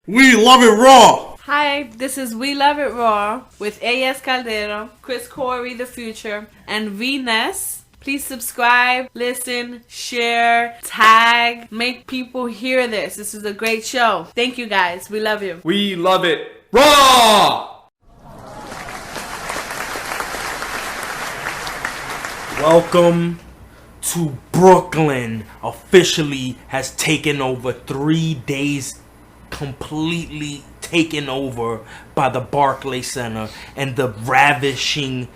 We love it raw! Hi, this is We Love It Raw with A.S. Caldero, Chris Coury, the Future, and V-Ness. Please subscribe, listen, share, tag, make people hear this. This is a great show. Thank you guys. We love you. We love it raw! Welcome to Brooklyn. Officially has taken over 3 days, completely taken over by the Barclays Center and the ravishing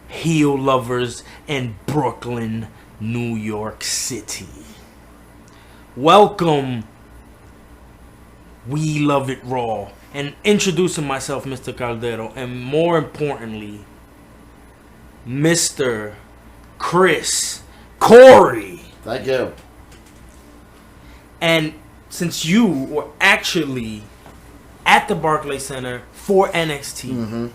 heel lovers in Brooklyn, New York City. Welcome, We Love It Raw. And introducing myself, Mr. Caldero, and more importantly, Mr. Chris Coury. Thank you. And since you were actually at the Barclays Center for NXT,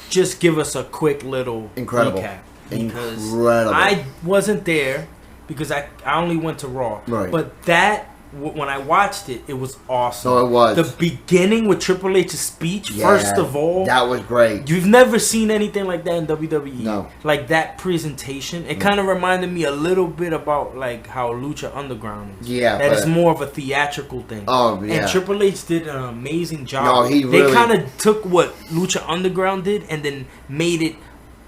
just give us a quick little recap. Because Incredible. I wasn't there because I only went to Raw. Right. But that, when I watched it, it was awesome. So it was. The beginning with Triple H's speech, first of all. That was great. You've never seen anything like that in WWE. No. Like that presentation. It kind of reminded me a little bit about like how Lucha Underground is. Yeah. That is more of a theatrical thing. Oh, yeah. And Triple H did an amazing job. No, he They really... kind of took what Lucha Underground did and then made it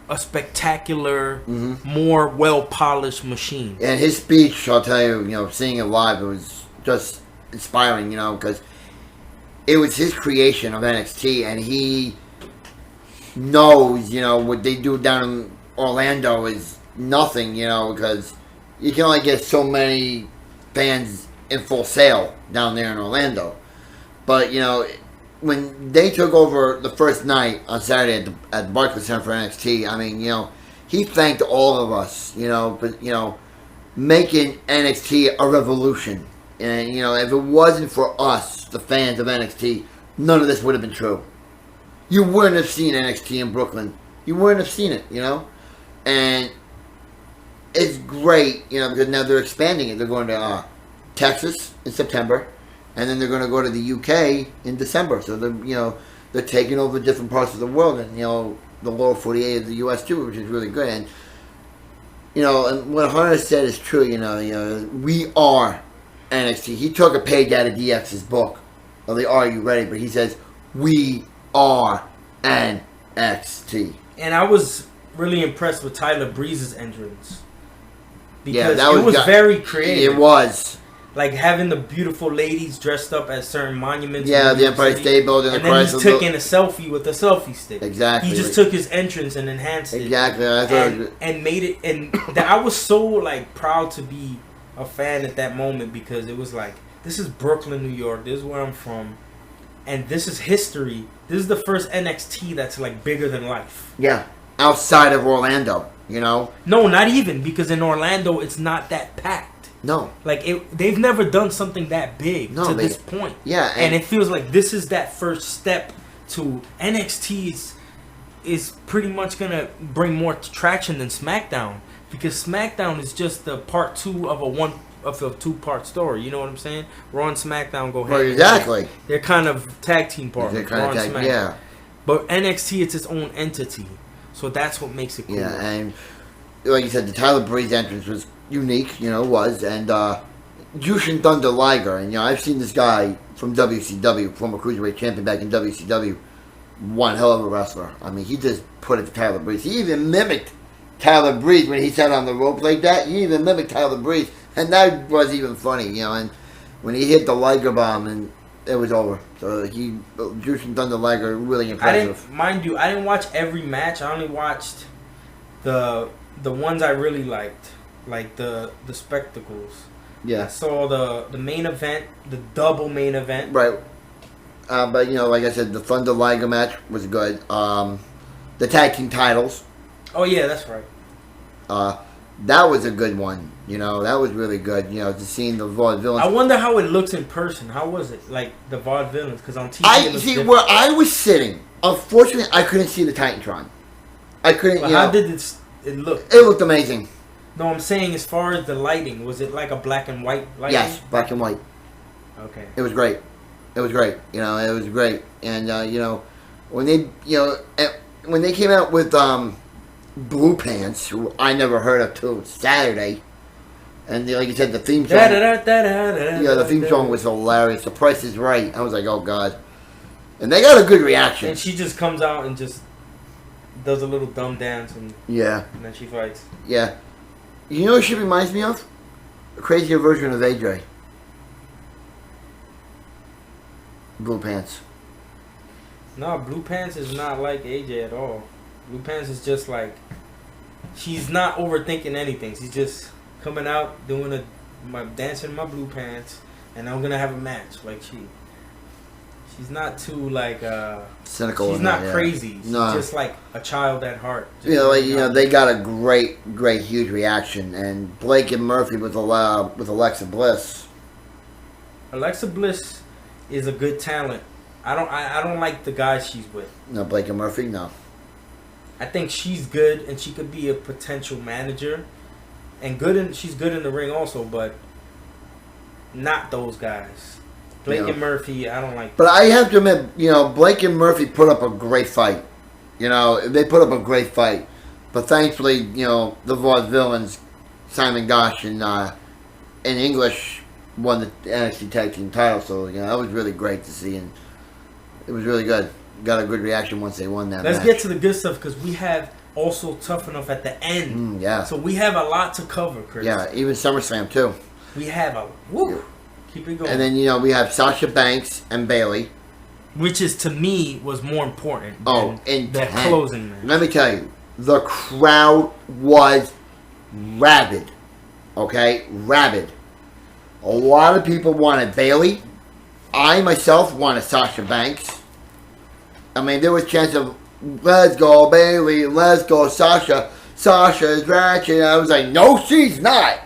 a spectacular, more well-polished machine. And his speech, I'll tell you, seeing it live, it was just inspiring, because it was his creation of NXT, and he knows, what they do down in Orlando is nothing, because you can only get so many fans in Full Sail down there in Orlando. But, when they took over the first night on Saturday at the Barclays Center for NXT, I mean, he thanked all of us, making NXT a revolution. And, if it wasn't for us, the fans of NXT, none of this would have been true. You wouldn't have seen NXT in Brooklyn. You wouldn't have seen it, And it's great, because now they're expanding it. They're going to Texas in September. And then they're going to go to the UK in December. So they're taking over different parts of the world, and the lower 48 of the US too, which is really good. And and what Hunter said is true. We are NXT. He took a page out of DX's book, of the Are You Ready? But he says we are NXT. And I was really impressed with Tyler Breeze's entrance because that it was very creative. It was. Like having the beautiful ladies dressed up as certain monuments. Yeah, the Empire State Building. And then he took in a selfie with a selfie stick. Exactly. He just took his entrance and enhanced it. Exactly. And made it. And I was so proud to be a fan at that moment because it was like, this is Brooklyn, New York. This is where I'm from. And this is history. This is the first NXT that's bigger than life. Yeah. Outside of Orlando, No, not even. Because in Orlando, it's not that packed. No. They've never done something that big to this point. Yeah. And it feels like this is that first step to NXT is pretty much going to bring more traction than SmackDown. Because SmackDown is just the part 2 of a 2-part story. You know what I'm saying? Raw and SmackDown go hand in hand. Exactly. They're kind of tag team partners. They're kind of tag, yeah. But NXT, it's its own entity. So that's what makes it cool. Yeah, and like you said, the Tyler Breeze entrance was unique, and Jushin Thunder Liger, and I've seen this guy from WCW, former cruiserweight champion back in WCW, one hell of a wrestler. I mean, he just put it to Tyler Breeze. He even mimicked Tyler Breeze when he sat on the rope like that. He even mimicked Tyler Breeze, and that was even funny, And when he hit the Liger bomb, and it was over. So Jushin Thunder Liger, really impressive. I didn't watch every match. I only watched the ones I really liked. Like the spectacles. Yeah. I saw the main event, the double main event. Right. But, like I said, the Thunder Liger match was good. The tag team titles. Oh, yeah, that's right. That was a good one. That was really good. To seeing the Vaudevillains. I wonder how it looks in person. How was it? Like, the Vaudevillains? Because on TV it was different. Where I was sitting, unfortunately, I couldn't see the Titantron. I couldn't, how did it look? It looked amazing. No, I'm saying as far as the lighting, was it like a black and white lighting? Yes, black and white. Okay. It was great. It was great. You know, it was great. And you know, when they came out with Blue Pants, who I never heard of till Saturday, and like you said, the theme song. Yeah, the theme song was hilarious. The Price is Right. I was like, oh god. And they got a good reaction. And she just comes out and just does a little dumb dance and then she fights. Yeah. You know what she reminds me of? A crazier version of AJ. Blue Pants. No, Blue Pants is not like AJ at all. Blue Pants is just like, she's not overthinking anything. She's just coming out, doing my dancing in my blue pants, and I'm gonna have a match. Like she's not too like cynical. She's not crazy. She's just like a child at heart. They got a great, huge reaction, and Blake and Murphy with Alexa Bliss. Alexa Bliss is a good talent. I don't like the guy she's with. No, Blake and Murphy, no. I think she's good, and she could be a potential manager, and she's good in the ring also, but not those guys. Blake and Murphy, I don't like. But I have to admit, Blake and Murphy put up a great fight. They put up a great fight. But thankfully, the Vaudevillains, Simon Gosh and in English, won the NXT Tag Team title. So that was really great to see, and it was really good. Got a good reaction once they won that. Let's get to the good stuff because we have also Tough Enough at the end. Yeah. So we have a lot to cover, Chris. Yeah, even SummerSlam too. We have a woo. Keep it going. And then we have Sasha Banks and Bayley, which is to me was more important. And the closing match. Let me tell you, the crowd was rabid. Okay, rabid. A lot of people wanted Bayley. I myself wanted Sasha Banks. I mean, there was a chance of, let's go Bayley, let's go Sasha. Sasha is ratchet. I was like, no, she's not.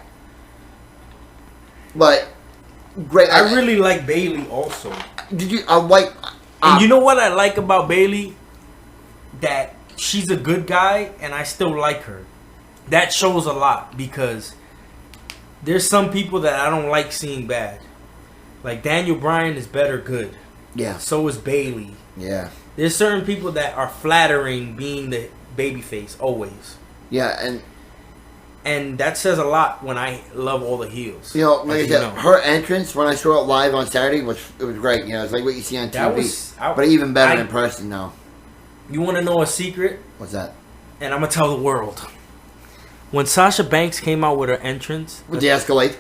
But great. I really like Bayley also. Did you? I like. And you know what I like about Bayley? That she's a good guy, and I still like her. That shows a lot because there's some people that I don't like seeing bad. Like Daniel Bryan is better good. Yeah. So is Bayley. Yeah. There's certain people that are flattering being the babyface always. Yeah, and that says a lot when I love all the heels. Like I said, her entrance when I saw it live on Saturday was great. It's like what you see on TV, but even better in person now. You want to know a secret? What's that? And I'm gonna tell the world. When Sasha Banks came out with her entrance, with the Escalade,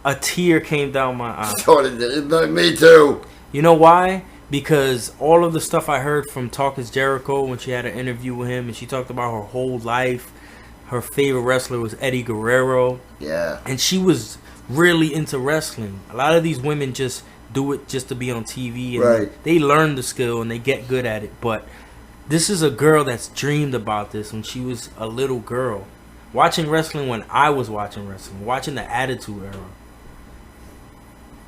a tear came down my eye. So did it. Me too. You know why? Because all of the stuff I heard from Talk is Jericho when she had an interview with him and she talked about her whole life. Her favorite wrestler was Eddie Guerrero. Yeah. And she was really into wrestling. A lot of these women just do it just to be on TV. And they learn the skill and they get good at it. But this is a girl that's dreamed about this when she was a little girl. Watching wrestling when I was watching wrestling. Watching the Attitude Era.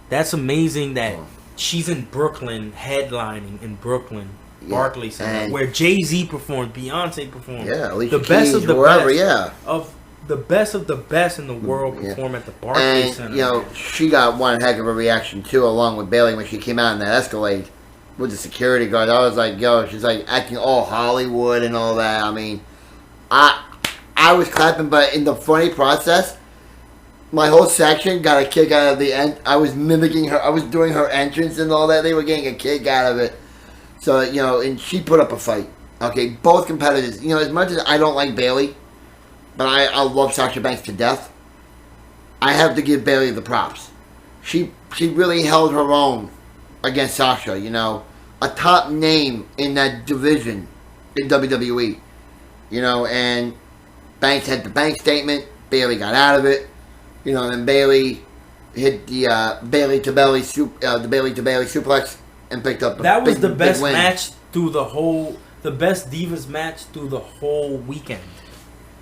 That's amazing that she's in Brooklyn, headlining in Brooklyn. Barclays Center, where Jay-Z performed, Beyonce performed. Yeah, the best of the best of the best in the world perform at the Barclays Center. She got one heck of a reaction too, along with Bayley when she came out in that Escalade with the security guard. I was like, she's like acting all Hollywood and all that. I mean, I was clapping, but in the funny process, my whole section got a kick out of the end. I was mimicking her. I was doing her entrance and all that. They were getting a kick out of it. So, and she put up a fight. Okay, both competitors. As much as I don't like Bayley, but I love Sasha Banks to death, I have to give Bayley the props. She really held her own against Sasha, a top name in that division in WWE. And Banks had the bank statement. Bayley got out of it. And then Bayley hit the Bayley to Bayley suplex and picked up. That was the best match through the best Divas match through the whole weekend,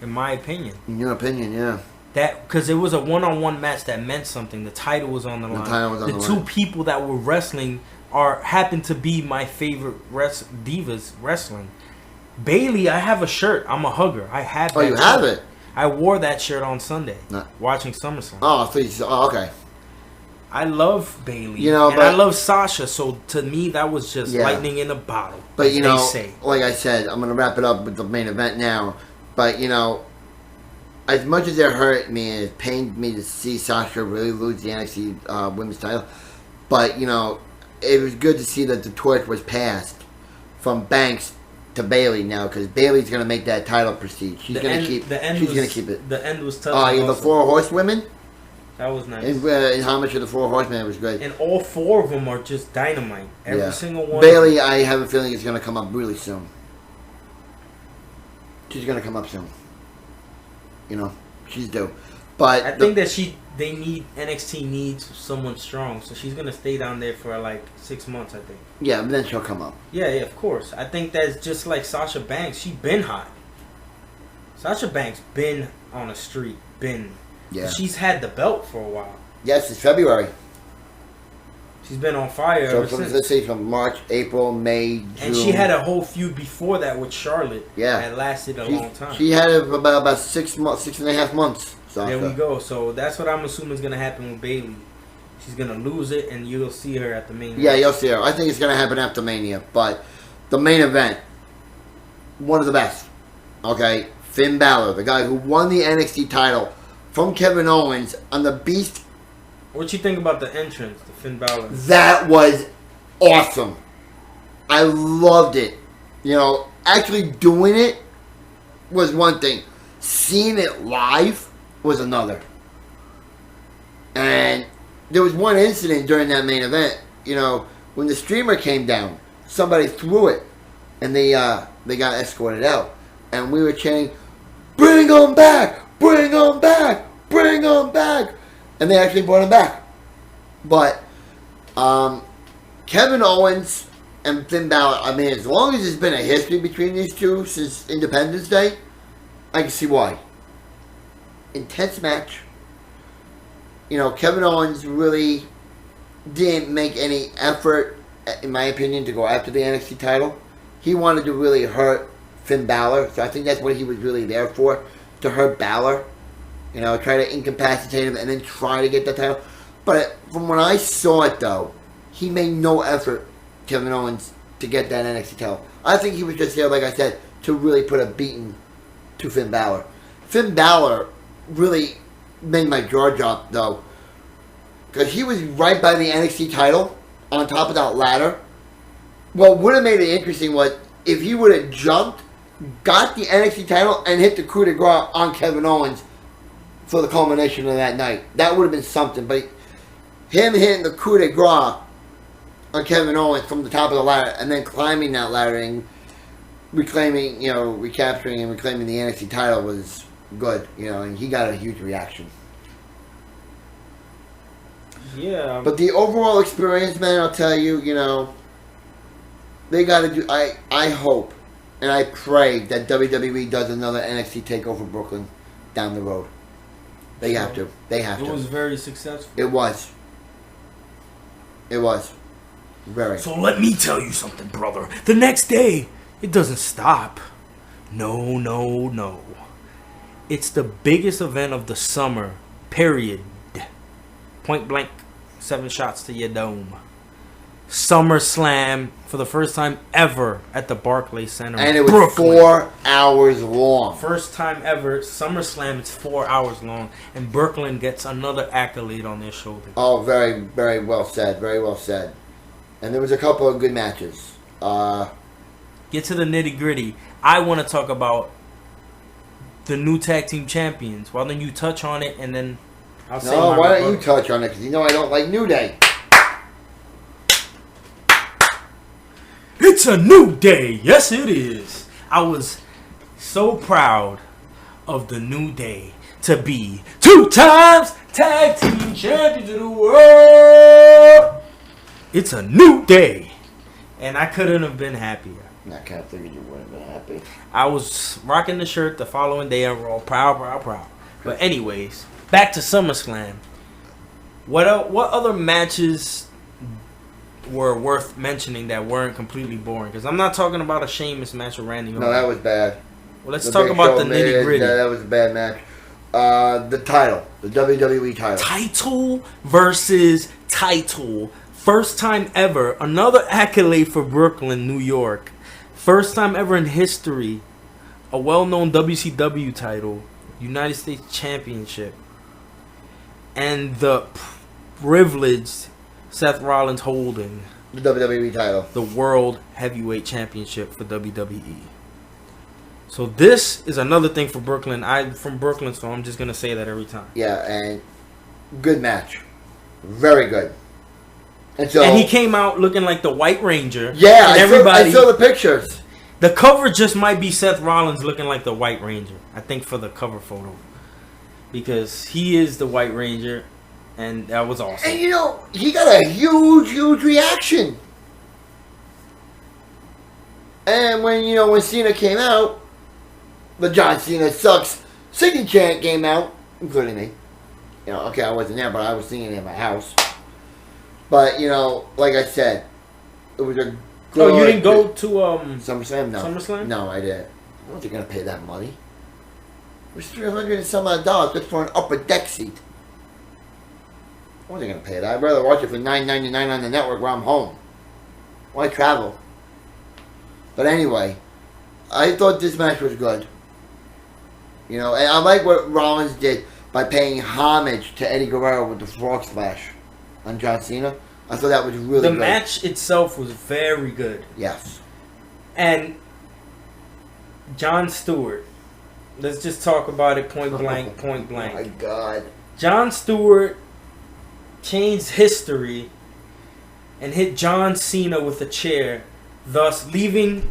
in my opinion. In your opinion, yeah. That because it was a one-on-one match that meant something. The title was on the line. The two people that were wrestling happened to be my favorite Divas wrestling. Bayley, I have a shirt. I'm a hugger. I have. Oh, you have it. I wore that shirt on Sunday, watching SummerSlam. Oh, please. Oh, okay. I love Bailey. You know, and but I love Sasha. So to me, that was just Yeah. lightning in a bottle. But as you they know, say. like I said, I'm gonna wrap it up with the main event now. But you know, as much as it hurt me and it pained me to see Sasha really lose the NXT Women's title, but you know, it was good to see that the torch was passed from Banks to Bailey now, because Bailey's gonna make that title prestige. She's gonna keep it. The end was tough. Oh, yeah, the 4 horsewomen. That was nice. And how much of the 4 horsemen was great. And all 4 of them are just dynamite. Every single one. Bailey, I have a feeling is gonna come up really soon. She's gonna come up soon. You know, she's due. But I think that NXT needs someone strong, so she's gonna stay down there for like 6 months, I think. Yeah, but then she'll come up. Yeah, of course. I think that's just like Sasha Banks. She been hot. Sasha Banks been on a streak. Yeah. She's had the belt for a while. Yes, it's February. She's been on fire So ever from, since. let's say from March, April, May, June. And she had a whole feud before that with Charlotte. Yeah. That lasted a long time. She had it about 6 months, 6.5 months. There we go. So that's what I'm assuming is gonna happen with Bailey. She's gonna lose it, and you'll see her at the main. Yeah, event. you'll see her. I think it's gonna happen after Mania, but the main event, one of the best. Okay, Finn Balor, the guy who won the NXT title from Kevin Owens on the Beast. What you think about the entrance, the Finn Balor? That was awesome. I loved it. You know, actually doing it was one thing. Seeing it live was another. And there was one incident during that main event. You know, when the streamer came down, somebody threw it, and they got escorted out. And we were chanting, "Bring him back! Bring him back! Bring him back!" And they actually brought him back. But Kevin Owens and Finn Balor, I mean, as long as there's been a history between these two since Independence Day, I can see why. Intense match. You know, Kevin Owens really didn't make any effort, in my opinion, to go after the NXT title. He wanted to really hurt Finn Balor, so I think that's what he was really there for, to hurt Balor. You know, try to incapacitate him and then try to get the title. But from when I saw it, though, he made no effort, Kevin Owens, to get that NXT title. I think he was just there, like I said, to really put a beating to Finn Balor. Finn Balor really made my jaw drop, though, because he was right by the NXT title on top of that ladder. What would have made it interesting was if he would have jumped, got the NXT title, and hit the coup de grace on Kevin Owens for the culmination of that night. That would have been something. But him hitting the coup de grace on Kevin Owens from the top of the ladder and then climbing that ladder and reclaiming, you know, recapturing and reclaiming the NXT title was good, you know, and he got a huge reaction. Yeah. But the overall experience, man, I'll tell you, you know, they got to do. I hope and I pray that WWE does another NXT Takeover Brooklyn down the road. They have to. They have to. It was very successful. It was. It was. Very. So let me tell you something, brother. The next day, it doesn't stop. No, no, no. It's the biggest event of the summer, period. Point blank, 7 shots to your dome. Summerslam for the first time ever at the Barclays Center. And it was Brooklyn. 4 hours long. First time ever, SummerSlam is 4 hours long, and Brooklyn gets another accolade on their shoulder. Oh, very, very well said. Very well said. And there was a couple of good matches. Get to the nitty gritty. I want to talk about the new tag team champions. Why don't you touch on it, and then I'll say No, my why don't you rebuttal. touch on it? Because you know I don't like New Day. It's a new day. Yes, it is. I was so proud of the New Day to be 2 times tag team champions of the world. It's a new day. And I couldn't have been happier. I kind of figured you wouldn't have been happy. I was rocking the shirt the following day on Raw. Proud, proud, proud. But anyways, back to SummerSlam. What other matches were worth mentioning that weren't completely boring? Because I'm not talking about a Sheamus match with Randy Orton. No, that was bad. Well, let's The talk Big about Show the nitty gritty. That was a bad match. The title. The WWE title. Title versus title. First time ever. Another accolade for Brooklyn, New York. First time ever in history. A well-known WCW title. United States Championship. And the privileged Seth Rollins holding The WWE title. the World Heavyweight Championship for WWE. So this is another thing for Brooklyn. I'm from Brooklyn, so I'm just going to say that every time. Yeah, and good match. Very good. And so, And he came out looking like the White Ranger. yeah, And I saw the pictures. The cover just might be Seth Rollins looking like the White Ranger. I think for the cover photo. Because he is the White Ranger. And that was awesome. And he got a huge reaction. And when Cena came out, the John Cena sucks singing chant came out, including me. Okay, I wasn't there, but I was singing in my house. But like I said, it was a good. Oh, you didn't go to SummerSlam? No. SummerSlam? No, I didn't. I wasn't gonna pay that money. It was $300 and some odd dollars just for an upper deck seat. I wasn't gonna pay that. I'd rather watch it for $9.99 on the network where I'm home. Why travel? But anyway, I thought this match was good. And I like what Rollins did by paying homage to Eddie Guerrero with the frog splash on John Cena. I thought that was really The good. match itself was very good. Yes. And Jon Stewart. Let's just talk about it point blank. Oh my God. Jon Stewart changed history and hit John Cena with a chair, thus leaving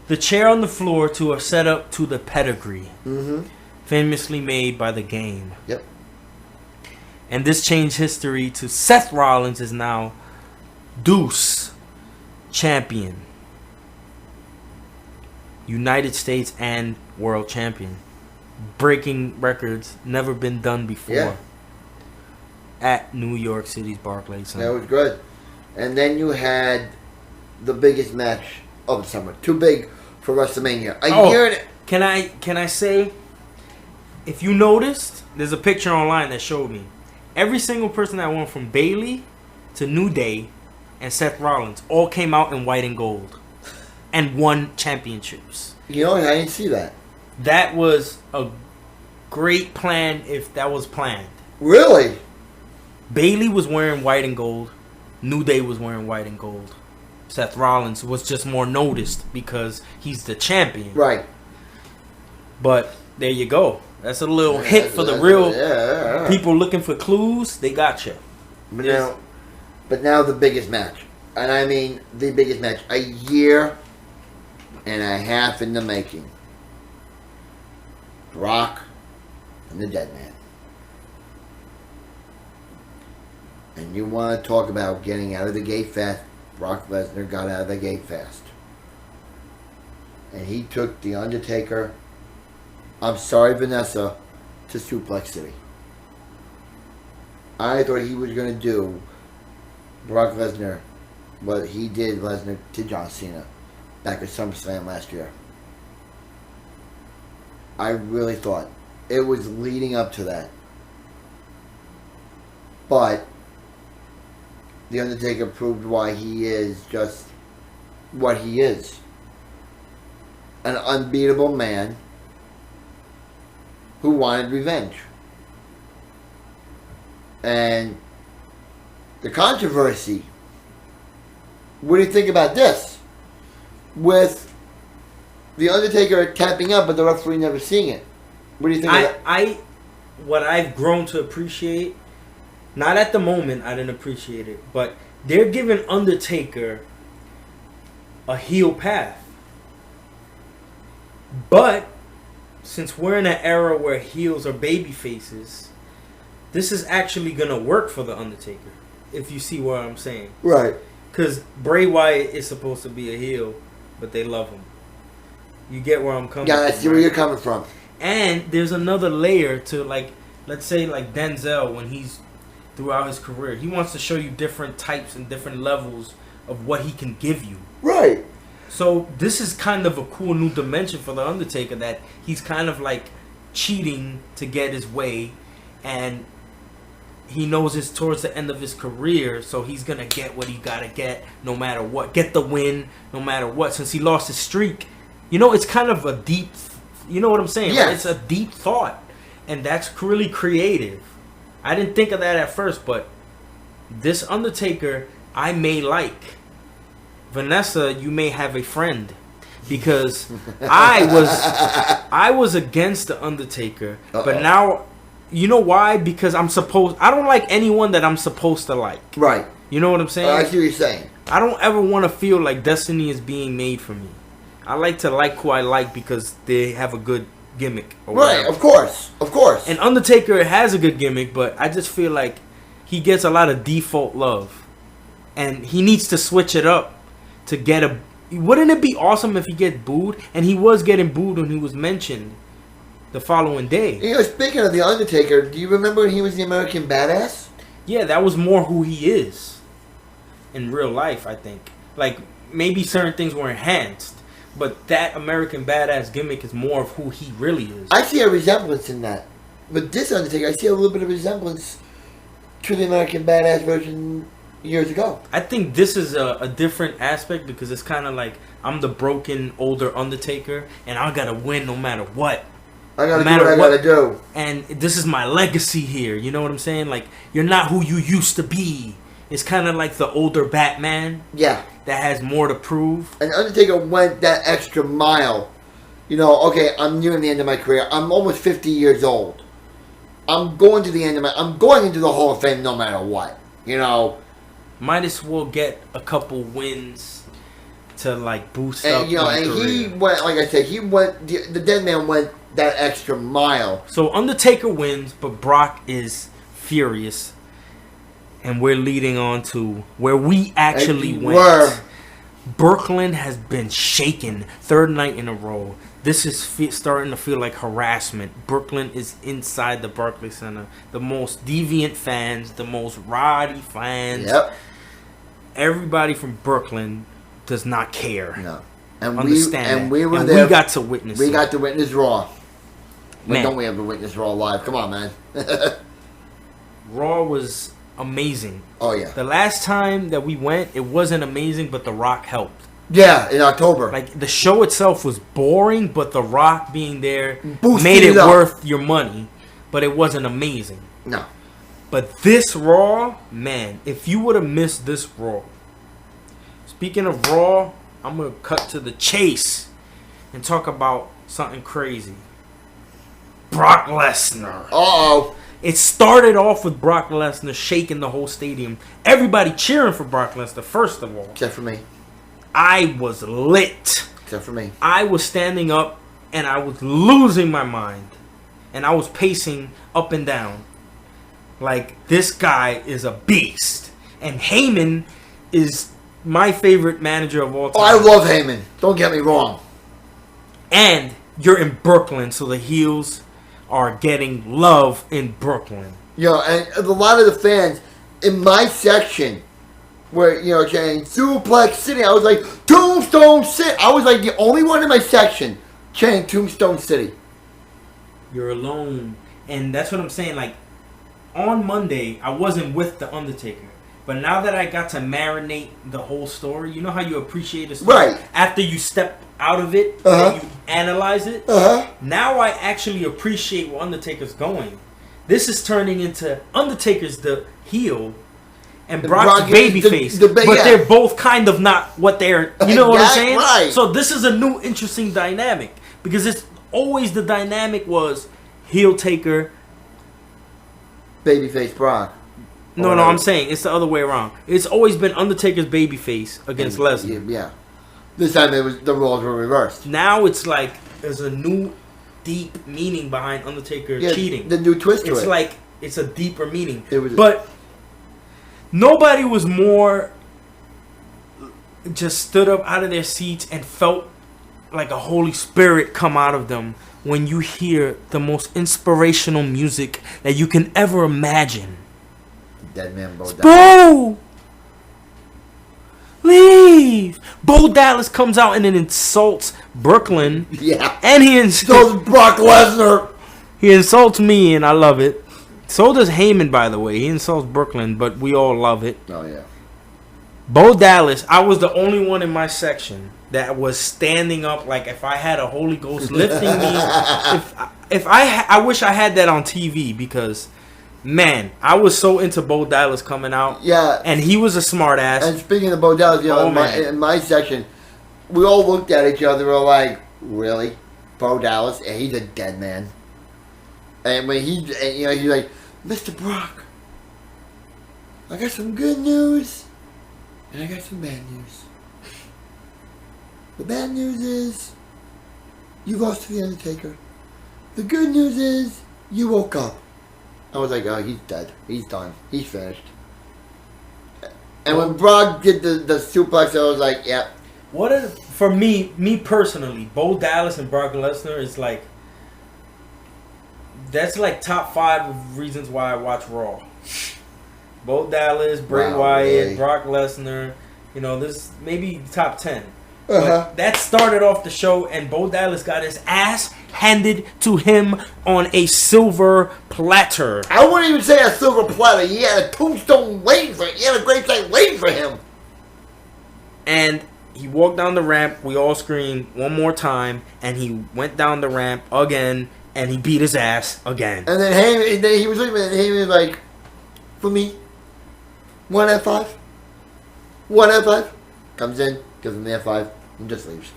the chair on the floor to a setup to the pedigree. Mm-hmm. Famously made by The Game. Yep. And this changed history to Seth Rollins is now Deuce champion. United States and world champion. Breaking records, never been done before. Yeah. At New York City's Barclays Center. That was good. And then you had the biggest match of the summer. Too big for WrestleMania. A year and Can I say, if you noticed, there's a picture online that showed me. Every single person that went from Bayley to New Day and Seth Rollins all came out in white and gold and won championships. I didn't see that. That was a great plan if that was planned. Really? Bayley was wearing white and gold. New Day was wearing white and gold. Seth Rollins was just more noticed because he's the champion. Right. But there you go. That's a little hit for the real people looking for clues. They got you. But now the biggest match. And I mean the biggest match. A year and a half in the making. Brock and the Dead Man. And you want to talk about getting out of the gate fast. Brock Lesnar got out of the gate fast. And he took The Undertaker, I'm sorry, Vanessa, to Suplex City. I thought he was going to do Brock Lesnar what he did Lesnar to John Cena back at SummerSlam last year. I really thought it was leading up to that. But The Undertaker proved why he is just what he is. An unbeatable man who wanted revenge. And the controversy, what do you think about this? With The Undertaker tapping up, but the referee never seeing it. What do you think of that? What I've grown to appreciate, not at the moment, I didn't appreciate it, but they're giving Undertaker a heel path. But since we're in an era where heels are baby faces, this is actually going to work for The Undertaker, if you see what I'm saying. Right. Because Bray Wyatt is supposed to be a heel, but they love him. You get where I'm coming from. Yeah, I see where you're coming from. And there's another layer to, like, let's say like Denzel, when he's throughout his career, he wants to show you different types and different levels of what he can give you. Right. So this is kind of a cool new dimension for The Undertaker, that he's kind of like cheating to get his way, and he knows it's towards the end of his career, so he's gonna get what he gotta get no matter what. Get the win no matter what. Since he lost his streak, it's kind of a deep. You know what I'm saying? Yeah. Right? It's a deep thought, and that's really creative. I didn't think of that at first, but this Undertaker I may like. Vanessa, you may have a friend, because I was against the Undertaker, but now. You know why? Because I don't like anyone that I'm supposed to like. Right. You know what I'm saying? I see what you're saying. I don't ever want to feel like destiny is being made for me. I like to like who I like because they have a good gimmick. Or Right, whatever. of course. And Undertaker has a good gimmick, but I just feel like he gets a lot of default love. And he needs to switch it up to get a... Wouldn't it be awesome if he get booed? And he was getting booed when he was mentioned the following day. Speaking of The Undertaker, do you remember when he was the American Badass? Yeah, that was more who he is in real life, I think. Like, maybe certain things were enhanced, but that American Badass gimmick is more of who he really is. I see a resemblance in that. But this Undertaker, I see a little bit of resemblance to the American Badass version years ago. I think this is a different aspect because it's kind of like, I'm the broken, older Undertaker, and I gotta win no matter what. I gotta do what I gotta do. And this is my legacy here. You know what I'm saying? Like, you're not who you used to be. It's kind of like the older Batman. Yeah. That has more to prove. And Undertaker went that extra mile. Okay, I'm nearing the end of my career. I'm almost 50 years old. I'm going to the end of I'm going into the Hall of Fame no matter what. Might as well get a couple wins to, like, boost up my career. He went, like I said, the Dead Man went that extra mile. So Undertaker wins, but Brock is furious, and we're leading on to where we actually went. Brooklyn has been shaken, third night in a row. This is starting to feel like harassment. Brooklyn is inside the Barclays Center. The most deviant fans, the most rowdy fans. Yep. Everybody from Brooklyn does not care. No. And understand we were and there. We got to witness We it. got to witness Raw. Man. Don't we have to witness Raw live? Come on, man. Raw was amazing. Oh, yeah. The last time that we went, it wasn't amazing, but The Rock helped. Yeah, in October. Like, the show itself was boring, but The Rock being there Boosted made it up. worth your money, but it wasn't amazing. No. But this Raw, man, if you would have missed this Raw. Speaking of Raw, I'm going to cut to the chase and talk about something crazy. Brock Lesnar. Uh-oh. It started off with Brock Lesnar shaking the whole stadium. Everybody cheering for Brock Lesnar, first of all. Except for me. I was lit. Except for me. I was standing up and I was losing my mind. And I was pacing up and down. Like, this guy is a beast. And Heyman is my favorite manager of all time. Oh, I love Heyman. Don't get me wrong. And you're in Brooklyn, so the heels are getting love in Brooklyn. And a lot of the fans in my section were, chanting Suplex City. I was like, Tombstone City. I was like the only one in my section chanting Tombstone City. You're alone. And that's what I'm saying. Like, on Monday, I wasn't with The Undertaker. But now that I got to marinate the whole story, you know how you appreciate a story? Right. After you step out of it, Uh-huh. and you analyze it. Uh-huh. Now I actually appreciate where Undertaker's going. This is turning into Undertaker's the heel and Brock's the babyface. But they're both kind of not what they're... You know what I'm saying? Right. So this is a new interesting dynamic. Because it's always the dynamic was heel Taker... Babyface Brock. No, I'm saying it's the other way around. It's always been Undertaker's babyface against Lesnar. Yeah. This time the roles were reversed. Now it's like there's a new deep meaning behind Undertaker cheating. The new twist to it. It's like it's a deeper meaning. But nobody was more just stood up out of their seats and felt like a Holy Spirit come out of them when you hear the most inspirational music that you can ever imagine. Dead Man Bo Dallas. Bo! Leave! Bo Dallas comes out and then insults Brooklyn. Yeah. And he insults Brock Lesnar. He insults me and I love it. So does Heyman, by the way. He insults Brooklyn, but we all love it. Oh, yeah. Bo Dallas, I was the only one in my section that was standing up like if I had a Holy Ghost lifting me. I wish I had that on TV because, man, I was so into Bo Dallas coming out. Yeah. And he was a smart ass. And speaking of Bo Dallas, in my section, we all looked at each other. We were like, really? Bo Dallas? And he's a dead man. And when he's like, Mr. Brock, I got some good news. And I got some bad news. The bad news is you lost to The Undertaker. The good news is you woke up. I was like, oh, he's dead. He's done. He's finished. And when Brock did the suplex, I was like, yeah. For me personally, Bo Dallas and Brock Lesnar is like, that's like top 5 of reasons why I watch Raw. Bo Dallas, Bray Wyatt, really? Brock Lesnar. This maybe top 10. But that started off the show, and Bo Dallas got his ass handed to him on a silver platter. I wouldn't even say a silver platter. He had a tombstone waiting for him. He had a gravesite waiting for him. And he walked down the ramp. We all screamed one more time, and he went down the ramp again, and he beat his ass again. And then he was looking at him, and he was like, for me, 1 F5. 1 F5. Comes in, gives him the F5, and just leaves.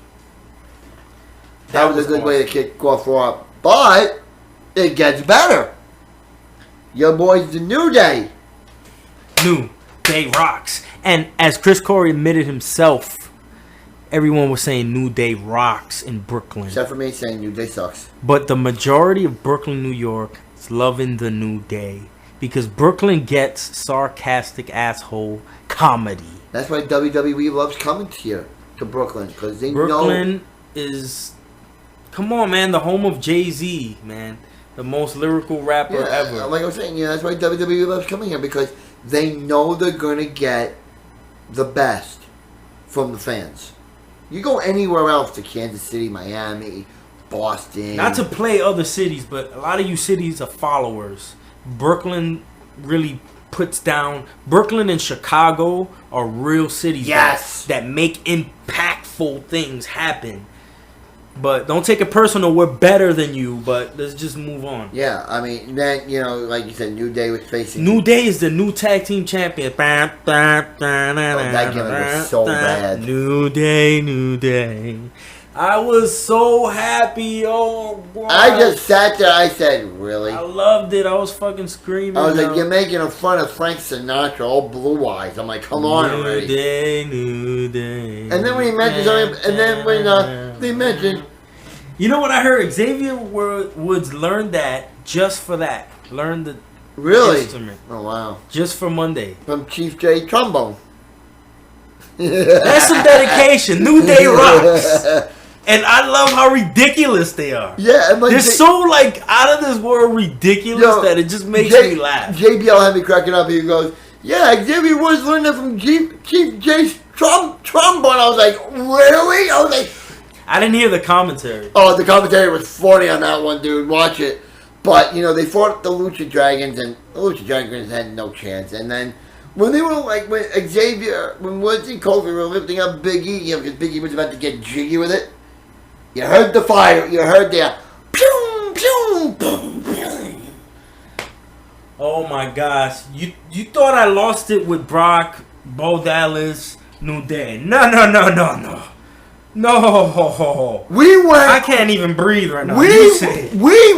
That was a good way to kick off Raw. But it gets better. Your boy's the New Day. New Day rocks. And as Chris Corey admitted himself, everyone was saying New Day rocks in Brooklyn. Except for me saying New Day sucks. But the majority of Brooklyn, New York is loving the New Day. Because Brooklyn gets sarcastic asshole comedy. That's why WWE loves coming here to Brooklyn. Because they know... Brooklyn is... Come on, man. The home of Jay-Z, man. The most lyrical rapper ever. Like I was saying, that's why WWE loves coming here. Because they know they're going to get the best from the fans. You go anywhere else to Kansas City, Miami, Boston. Not to play other cities, but a lot of you cities are followers. Brooklyn really puts down. Brooklyn and Chicago are real cities that make impactful things happen. But don't take it personal. We're better than you, but let's just move on. Yeah, I mean, then, like you said, New Day was facing... New Day is the new tag team champion. That gimmick was so bad. New Day, New Day. I was so happy. Oh, boy. I just sat there. I said, really? I loved it. I was fucking screaming. I was like, you're making fun of Frank Sinatra, all blue eyes. I'm like, come on already. New Day, New Day. And then when he mentioned something, and then when they mentioned... You know what I heard? Xavier Woods learned that just for that. Learned the instrument. Oh, wow. Just for Monday. From Chief J Trombone. That's some dedication. New Day rocks. And I love how ridiculous they are. Yeah. And they're so, like, out of this world ridiculous that it just makes me laugh. JBL had me cracking up. He goes, yeah, Xavier Woods learned that from Chief J Trombone. I was like, really? I was like... I didn't hear the commentary. Oh, the commentary was funny on that one, dude. Watch it. But, they fought the Lucha Dragons, and the Lucha Dragons had no chance. And then, when they were, like, when Woods and Kofi were lifting up Big E, because Big E was about to get jiggy with it, you heard the fire. You heard the... Pew, pew, boom, boom. Oh, my gosh. You thought I lost it with Brock, Bo Dallas, New Day. No. No, we went. I can't even breathe right now. We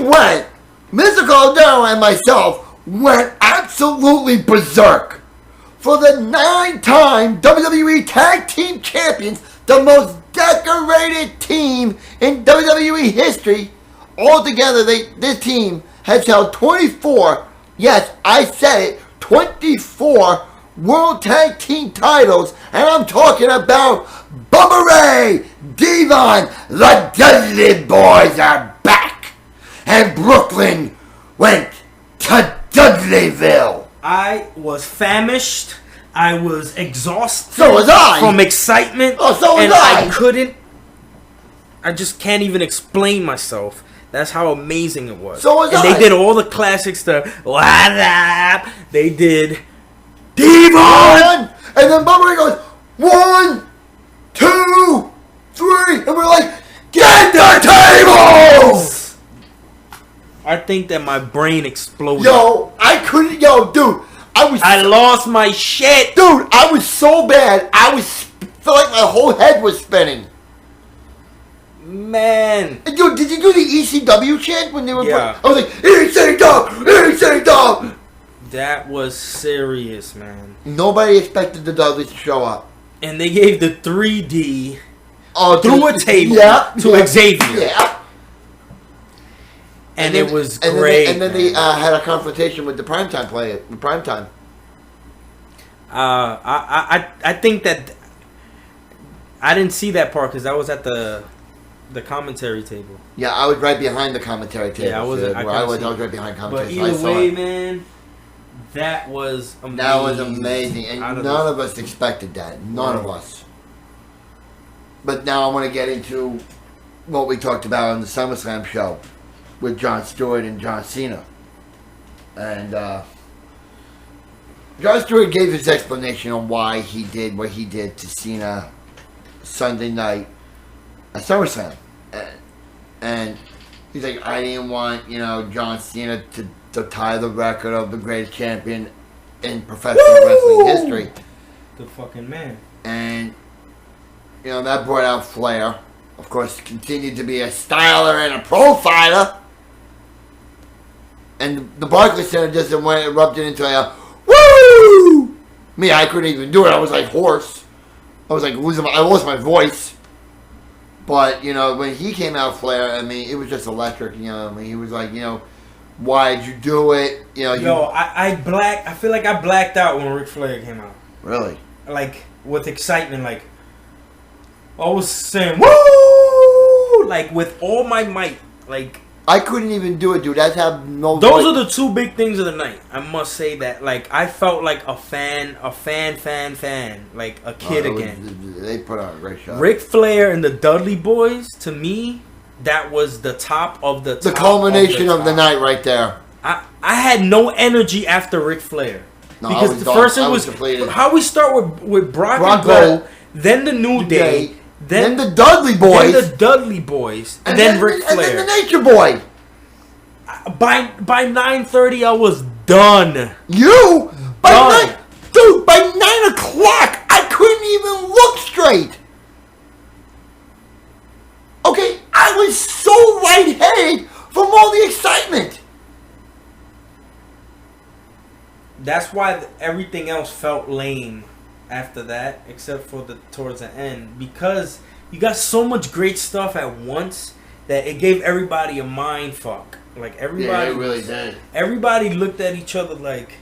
went. Mr. Caldero and myself went absolutely berserk for the 9-time WWE Tag Team Champions, the most decorated team in WWE history. Altogether, this team has held 24. Yes, I said it. 24 World Tag Team titles, and I'm talking about Bubba Ray, Devon, the Dudley Boys are back, and Brooklyn went to Dudleyville. I was famished. I was exhausted. So was I. From excitement. Oh, so was and I. I just can't even explain myself. That's how amazing it was. So was and I. they did all the classic stuff. What up? They did Devon! And then Bubba Ray goes, 1, 2, 3. And we're like, get the tables! I think that my brain exploded. Yo, I couldn't. Yo, dude. I lost my shit. Dude, I was so bad. Felt like my whole head was spinning. Man. And dude, did you do the ECW chant when they were? Yeah. I was like, ECW. That was serious, man. Nobody expected the Dudleys to show up. And they gave the 3D Through a table to Xavier. Yeah. And it was great. And then they had a confrontation with the primetime player. Primetime. I think that I didn't see that part because I was at the commentary table. Yeah, I was right behind the commentary table. Yeah, I was right behind commentary. But so I either saw way, it. man, that was amazing. That was amazing, and none of us expected that. None of us. But now I want to get into what we talked about on the SummerSlam show with Jon Stewart and John Cena. And Jon Stewart gave his explanation on why he did what he did to Cena Sunday night at SummerSlam. And he's like, I didn't want, John Cena to tie the record of the greatest champion in professional wrestling history. The fucking man. And, that brought out Flair. Of course, continued to be a styler and a profiler. And the Barclays Center just erupted into a woo! Me, I couldn't even do it. I was like hoarse. I was like I lost my voice. But, when he came out, Flair, I mean, it was just electric, he was like, why'd you do it? I feel like I blacked out when Ric Flair came out. Really? Like, with excitement, like, I was saying, woo! Like, with all my might, like... I couldn't even do it, dude. Those are the two big things of the night. I must say that. Like, I felt like a fan. Like, a kid again. They put on a great show. Ric Flair and the Dudley Boys, to me, that was the top of the top. The culmination of the night right there. I had no energy after Ric Flair. No, because the first it was depleted. How we start with Brock and Cole, then the New Day. Then the Dudley Boys. And then Ric Flair. And then the Nature Boy. By 9:30, I was done. You? By 9 o'clock, I couldn't even look straight. Okay, I was so lightheaded from all the excitement. That's why everything else felt lame after that, except for towards the end, because you got so much great stuff at once that it gave everybody a mind fuck. Like everybody, yeah, it really did. Everybody looked at each other like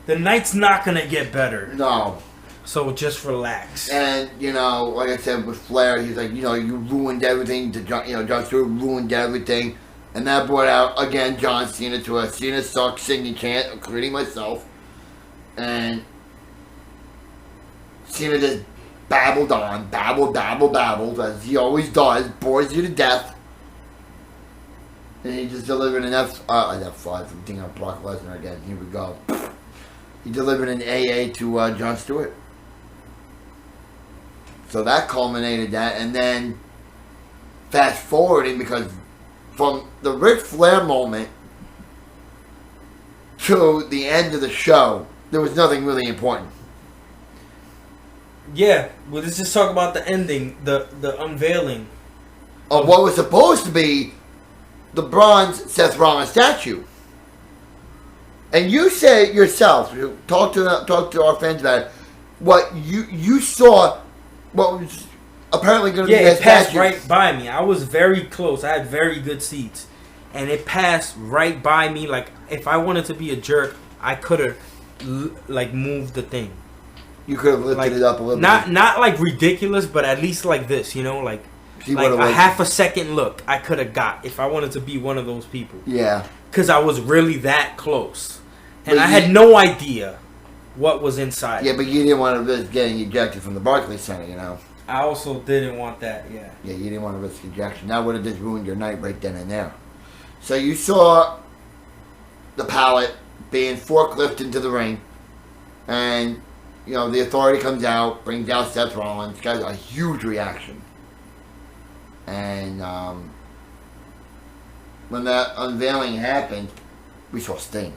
the night's not gonna get better. No. So just relax. And like I said with Flair, he's like, you ruined everything. Jon Stewart ruined everything, and that brought out again John Cena to a Cena sucks singing chant, including myself, and Cena just babbled as he always does, bores you to death. And he just delivered an F5. I'm thinking of Brock Lesnar again. Here we go. He delivered an AA to Jon Stewart. So that culminated that. And then, fast forwarding, because from the Ric Flair moment to the end of the show, there was nothing really important. Yeah, well, let's just talk about the ending, the unveiling of what was supposed to be the bronze Seth Rollins statue. And you said yourself, talk to our fans about it, what you saw, what was apparently going to be that statue. Yeah, it passed right by me. I was very close. I had very good seats. And it passed right by me. Like, if I wanted to be a jerk, I could have, moved the thing. You could have lifted it up a little bit. Not like ridiculous, but at least like this, like a half a second look I could have got if I wanted to be one of those people. Yeah. Because I was really that close. And I had no idea what was inside. Yeah, but you didn't want to risk getting ejected from the Barclays Center, I also didn't want that, yeah. Yeah, you didn't want to risk ejection. That would have just ruined your night right then and there. So you saw the pallet being forklifted into the ring, and the authority comes out, brings out Seth Rollins, got a huge reaction, and when that unveiling happened, we saw Sting.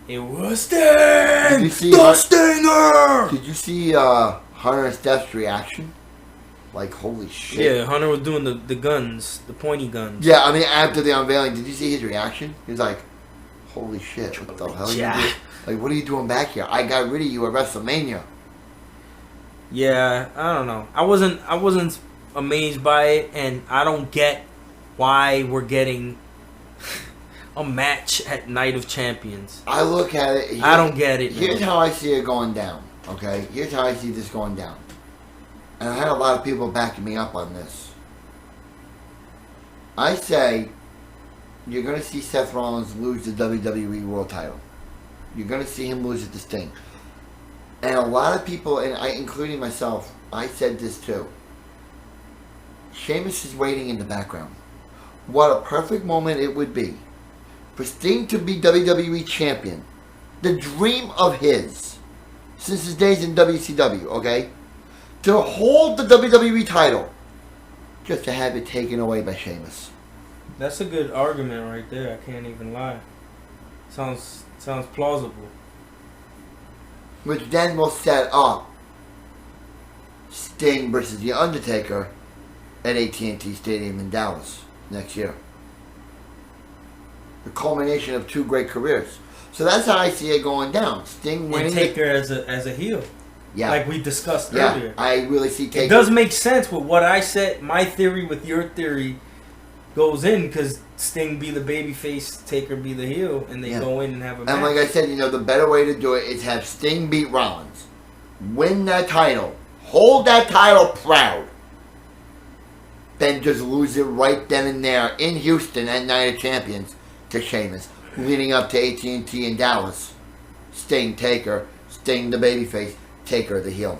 It was Sting! Did you see the Stinger! Did you see Hunter and Steph's reaction? Like, holy shit. Yeah, Hunter was doing the guns, the pointy guns. Yeah, I mean, after the unveiling, did you see his reaction? He was like, holy shit, what the hell are you doing? Like, what are you doing back here? I got rid of you at WrestleMania. Yeah, I don't know. I wasn't amazed by it, and I don't get why we're getting a match at Night of Champions. I look at it. I don't get it. Here's how I see it going down, okay? Here's how I see this going down. And I had a lot of people backing me up on this. I say you're going to see Seth Rollins lose the WWE World title. You're going to see him lose it to Sting. And a lot of people, and I, including myself, I said this too. Sheamus is waiting in the background. What a perfect moment it would be for Sting to be WWE champion. The dream of his, since his days in WCW, okay? To hold the WWE title, just to have it taken away by Sheamus. That's a good argument right there. I can't even lie. Sounds plausible. Which then will set up Sting versus The Undertaker at AT&T Stadium in Dallas next year. The culmination of two great careers. So that's how I see it going down. Sting winning. And Taker as a heel. Yeah. Like we discussed earlier. I really see Taker. It does make sense with what I said. My theory with your theory goes in because Sting be the babyface, Taker be the heel, and they go in and have a match. And like I said, the better way to do it is have Sting beat Rollins, win that title, hold that title proud, then just lose it right then and there in Houston at Night of Champions to Sheamus, leading up to AT&T in Dallas. Sting, Taker, Sting the babyface, Taker the heel.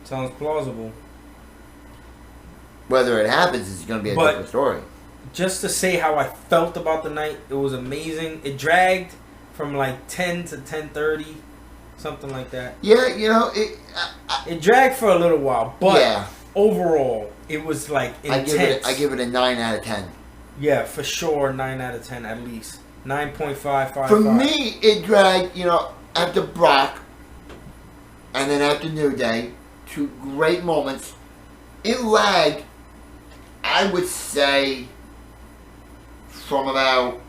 Sounds plausible. Whether it happens is going to be a different story. Just to say how I felt about the night, it was amazing. It dragged from like 10 to 10:30, something like that. Yeah, it dragged for a little while, but yeah. Overall, it was like intense. I give it a 9 out of 10. Yeah, for sure, 9 out of 10 at least. 9.555. For me, it dragged, after Brock and then after New Day, two great moments. It lagged, I would say, from about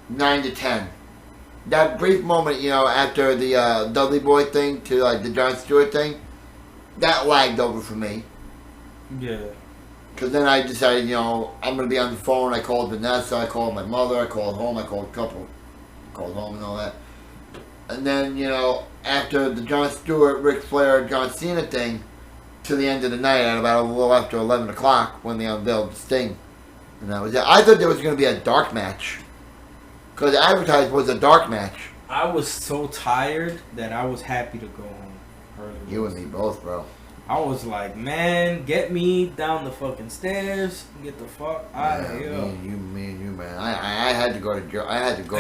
9 to 10. That brief moment, after the Dudley Boy thing to like the Jon Stewart thing, that lagged over for me. Yeah. Because then I decided, I'm going to be on the phone. I called Vanessa, I called my mother, I called home, I called a couple. Called home and all that. And then, after the Jon Stewart, Ric Flair, John Cena thing, to the end of the night at about a little after 11 o'clock when they unveiled Sting. And that was it. I thought there was going to be a dark match. Because advertised was a dark match. I was so tired that I was happy to go home early. You and me both, bro. I was like, man, get me down the fucking stairs. Get the fuck out of here. Me and you, man. I had to go to jail. I had to go.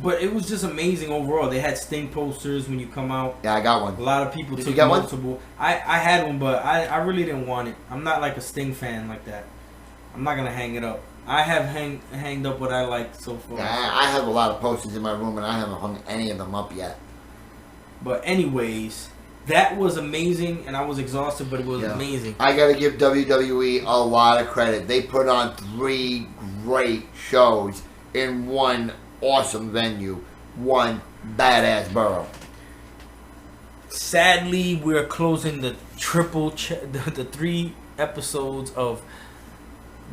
But it was just amazing overall. They had Sting posters when you come out. Yeah, I got one. A lot of people Did took you get multiple. One? I had one, but I really didn't want it. I'm not like a Sting fan like that. I'm not gonna hang it up. I have hanged up what I like so far. Yeah, I have a lot of posters in my room, and I haven't hung any of them up yet. But anyways, that was amazing, and I was exhausted, but it was amazing. I gotta give WWE a lot of credit. They put on 3 great shows in one awesome venue, one badass borough. Sadly, we're closing the the 3 episodes of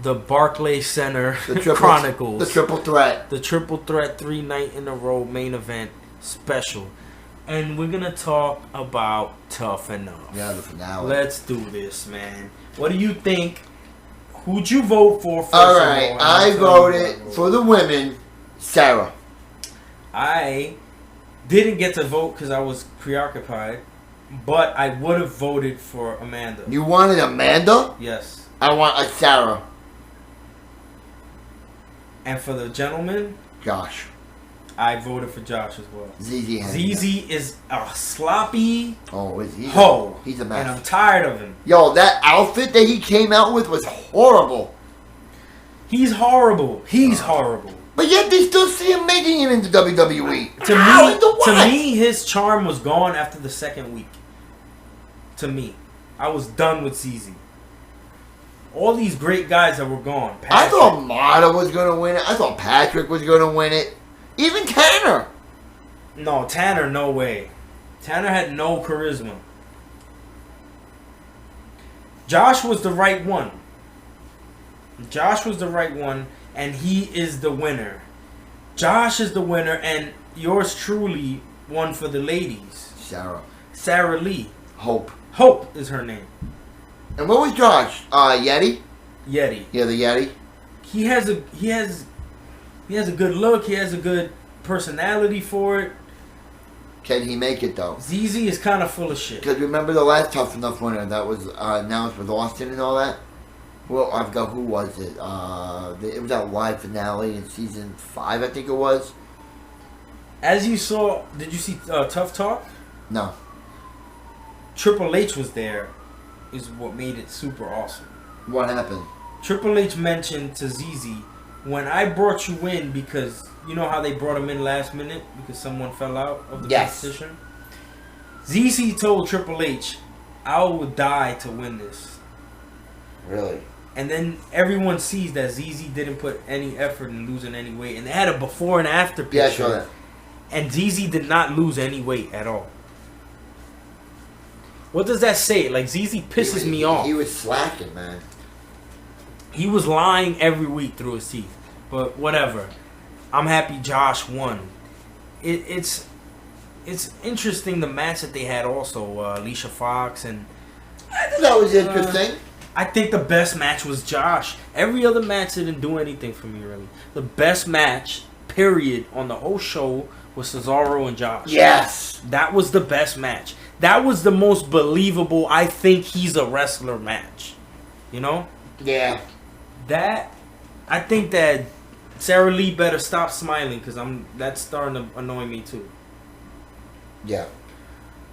the Barclays Center Chronicles. The triple threat. The triple threat 3 night in a row main event special. And we're going to talk about Tough Enough. Yeah, the finale. Let's do this, man. What do you think? Who'd you vote for first? All right, I voted for the women, Sarah. I didn't get to vote because I was preoccupied. but I would have voted for Amanda. You wanted Amanda? Yes. I want a Sarah. And for the gentleman, Josh. I voted for Josh as well. ZZ is a sloppy he's hoe. He's a mess. And I'm tired of him. Yo, that outfit that he came out with was horrible. He's horrible. He's horrible. But yet they still see him making it into WWE. To me, his charm was gone after the second week. To me. I was done with ZZ. All these great guys that were gone. I thought Mata was going to win it. I thought Patrick was going to win it. Even Tanner. No, Tanner, no way. Tanner had no charisma. Josh was the right one. Josh was the right one, and he is the winner. Josh is the winner, and yours truly won for the ladies. Sarah Lee. Hope is her name. And what was Josh? Yeti? Yeti. Yeah, the Yeti. He has a good look. He has a good personality for it. Can he make it though? ZZ is kind of full of shit. Because remember the last Tough Enough winner that was announced with Austin and all that? Well, I forgot who was it. It was that live finale in season 5, I think it was. As you saw, did you see Tough Talk? No. Triple H was there, is what made it super awesome. What happened? Triple H mentioned to ZZ, when I brought you in, because you know how they brought him in last minute because someone fell out of the competition? ZZ told Triple H, I would die to win this. Really? And then everyone sees that ZZ didn't put any effort in losing any weight. And they had a before and after picture. Yeah, I saw that. And ZZ did not lose any weight at all. What does that say? Like, ZZ pisses me off. He was slacking, man. He was lying every week through his teeth. But whatever. I'm happy Josh won. It's interesting the match that they had also. Alicia Fox and... I thought that was interesting. I think the best match was Josh. Every other match didn't do anything for me, really. The best match, period, on the whole show was Cesaro and Josh. Yes. That was the best match. That was the most believable, I think he's a wrestler match. You know? Yeah. I think that Sarah Lee better stop smiling because that's starting to annoy me too. Yeah.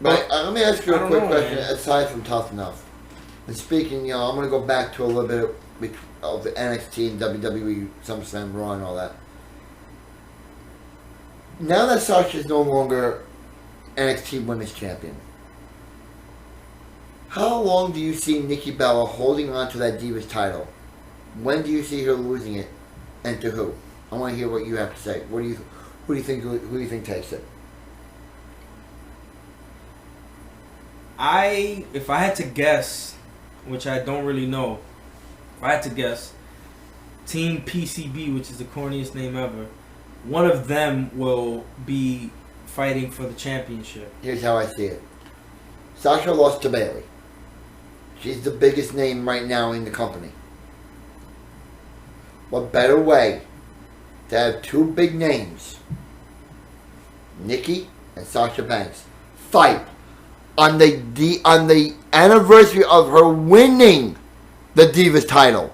But let me ask you a quick question, man. aside from Tough Enough. And speaking, I'm going to go back to a little bit of the NXT and WWE, Summerslam, Raw, and all that. Now that Sasha is no longer NXT Women's Champion, how long do you see Nikki Bella holding on to that Divas title? When do you see her losing it, and to who? I want to hear what you have to say. Who do you think takes it? If I had to guess, which I don't really know, if I had to guess, Team PCB, which is the corniest name ever, one of them will be fighting for the championship. Here's how I see it. Sasha lost to Bayley. She's the biggest name right now in the company. What better way to have two big names, Nikki and Sasha Banks, fight on the anniversary of her winning the Divas title?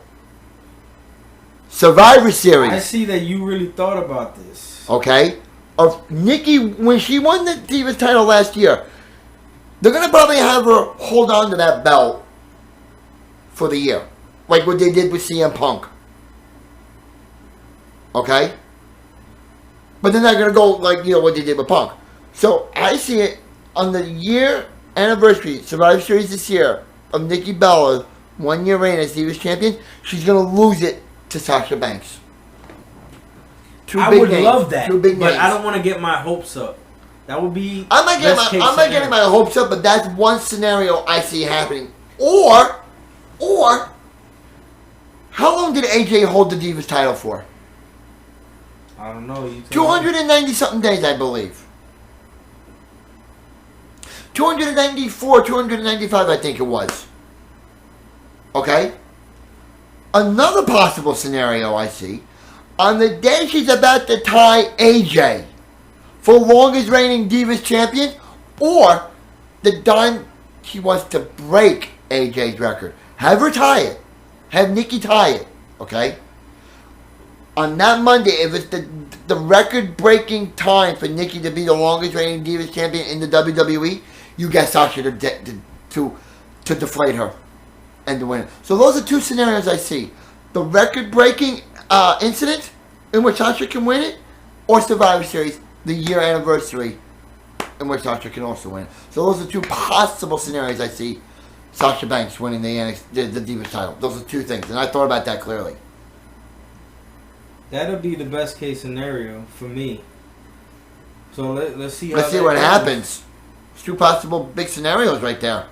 Survivor Series. I see that you really thought about this. Okay? Of Nikki, when she won the Divas title last year, they're going to probably have her hold on to that belt for the year. Like what they did with CM Punk. Okay? But they're not going to go like, what they did with Punk. So, I see it on the year anniversary, Survivor Series this year, of Nikki Bella's 1 year reign as Divas champion, she's going to lose it to Sasha Banks. I would love that, Two big but names. I don't want to get my hopes up. That would be I'm not getting my hopes up, but that's one scenario I see happening. Or, how long did AJ hold the Divas title for? I don't know. 290 something days, I believe. 294, 295, I think it was. Okay? Another possible scenario I see, on the day she's about to tie AJ for longest reigning Divas champion, or the time he wants to break AJ's record, have her tie it, have Nikki tie it, okay? On that Monday, if it's the record-breaking time for Nikki to be the longest-reigning Divas champion in the WWE, you get Sasha to deflate her and to win. So those are two scenarios I see: the record-breaking incident in which Sasha can win it, or Survivor Series, the year anniversary, in which Sasha can also win. So those are two possible scenarios I see Sasha Banks winning the Divas title. Those are two things, and I thought about that clearly. That'll be the best case scenario for me. So let's see. Let's see what happens. It's two possible big scenarios right there.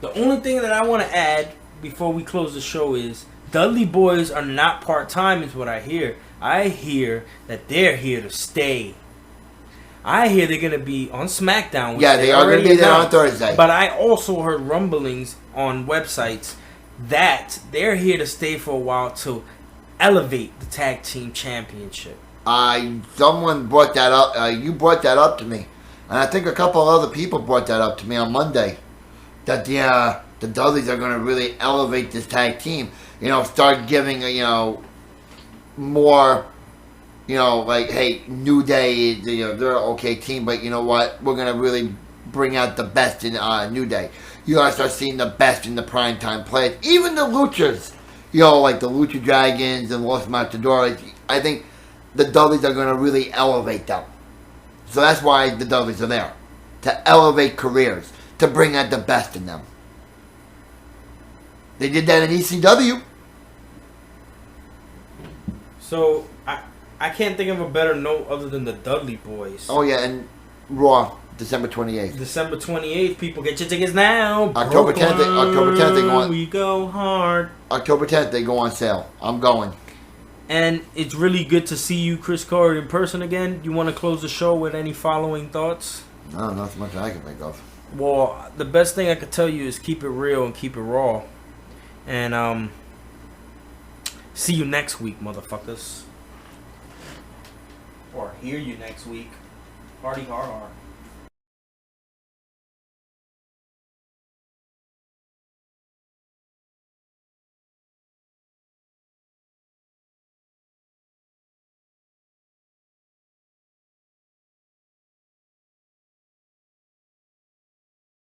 The only thing that I want to add before we close the show is Dudley Boys are not part-time is what I hear. I hear that they're here to stay. I hear they're going to be on SmackDown. Which Yeah, they are going to be there on Thursday. But I also heard rumblings on websites that they're here to stay for a while to elevate the tag team championship. Someone brought that up. You brought that up to me. And I think a couple of other people brought that up to me on Monday. That the Dudleys are going to really elevate this tag team. Start giving, more, like, hey, New Day, they're an okay team, but you know what? We're going to really bring out the best in New Day. You got to start seeing the best in the primetime players. Even the Luchas, like the Lucha Dragons and Los Matadores. I think the Dudleys are going to really elevate them. So that's why the Dudleys are there. To elevate careers. To bring out the best in them. They did that in ECW. So, I can't think of a better note other than the Dudley Boys. Oh, yeah, and Raw, December 28th. December 28th, people get your tickets now. October 10th, they go on. We go hard. October 10th, they go on sale. I'm going. And it's really good to see you, Chris Coury, in person again. You want to close the show with any following thoughts? No, not as much as I can think of. Well, the best thing I could tell you is keep it real and keep it raw. And, see you next week, motherfuckers. Or hear you next week. Party hard.